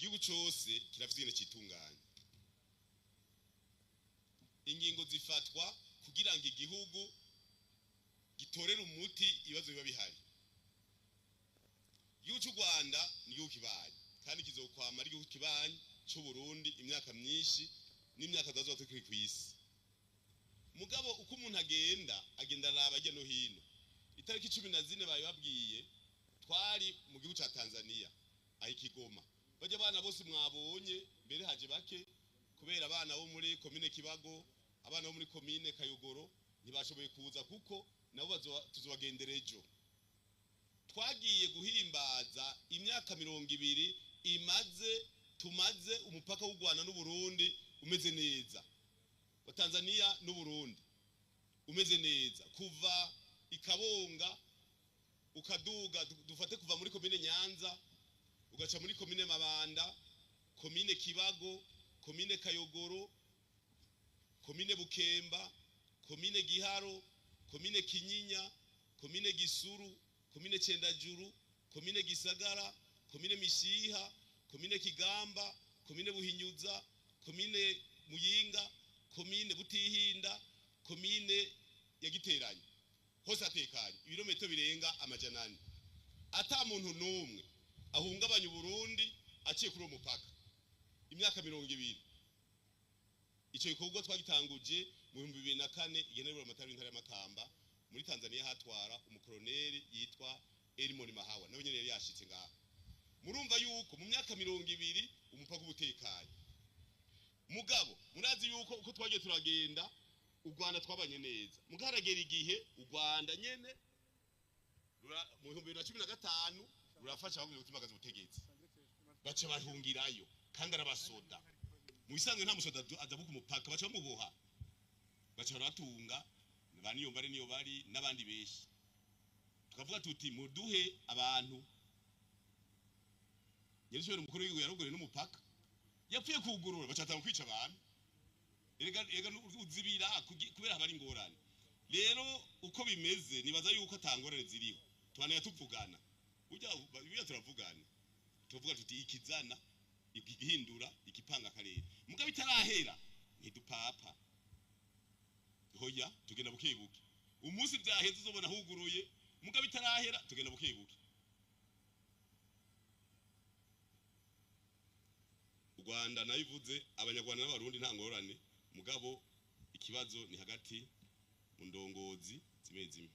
igihugu cyose kirafite cyitunganya ingingo zifatwa kugira ngo igihugu gitorera umuti ibibazo biba bihari. Igihugu cy'u Rwanda ni igihugu kibanyi kandi kizokwama ari igihugu kibanyi cy'u Burundi imyaka myinshi n'imyaka zazo tukiri ku isi. Mugabo uko umuntu agenda araba ajya no hino. Itariki 14 babwiye twari mu gihugu cya Tanzania aho Kigoma. Bajya abana bose mwabonye mbere haje bake kubera abana bo muri komine Kibago, abana bo muri komine Kayogoro ntibashoboye kuza kuko nabo tuzobagendera ejo. Twagiye guhimbaza imyaka 20 tumaze umupaka w'u Rwanda n'u Burundi umeze neza. Wa Tanzania n'u Burundi umeze neza kuva Ikabonga ukaduga dufate kuva muri komine Nyanza ugaca muri komine Mabanda, komine Kibago, komine Kayogoro, komine Bukemba, komine Giharo, komine Kinyinya, komine Gisuru, komine Cendajuru, komine Gisagara, komine Mishiha, komine Kigamba, komine Buhinyuza, komine Muyinga, komine Butihinda, komine ya Giteranyi. Hose atekanye ibirometero birenga amajanani. Ata muntu numwe ahungabanya Burundi aciye kuri umupaka. Imyaka 20. Ico gikorwa twagitanguje mu 2004 igenerwa amatari y'intara y'Amakamba muri Tanzania hatwara umukoloneli yitwa Elimoni Mahawa nawe nyene yari yashitse ngaha. Murumva yuko mu myaka 20 umupaka ubutekanye. Mugabo murazi yuko uko twagiye turagenda u Rwanda twabanye neza. Mugaragera igihe u Rwanda nyene mu 2015 rurafasha aho gutsimagaza ubutegetsi. Bace bahungirayo kandi arabasoda. Mu bisanzwe nta musoda azabuka umupaka baca bamuboha. Baca baratunga baniyo mbare niyo bari nabandi beshi. Tukavuga tuti muduhe abantu. Yesu mukuru w'igihugu yarugore n'umupaka. Yapfuye kugurura bacatanga kwica abantu. Ega uzibira kubera habari ingorane. Rero uko bimeze nibaza yuko atangorane ziriho. Tubane tuvugana. Ujya turavugana. Tuvuga tuti ikizana igihindura ikipanga karere. Mugabe itarahera ntidupapa. Hoya tugenda bukebuke. Umunsi byaheze uzobona huguruye. Mugabe itarahera tugenda bukebuke. U Rwanda nayivuze abanyarwanda n'abarundi nta ngorane. Mugabo ikibazo ni hagati mu ndongozi zimwe zimwe.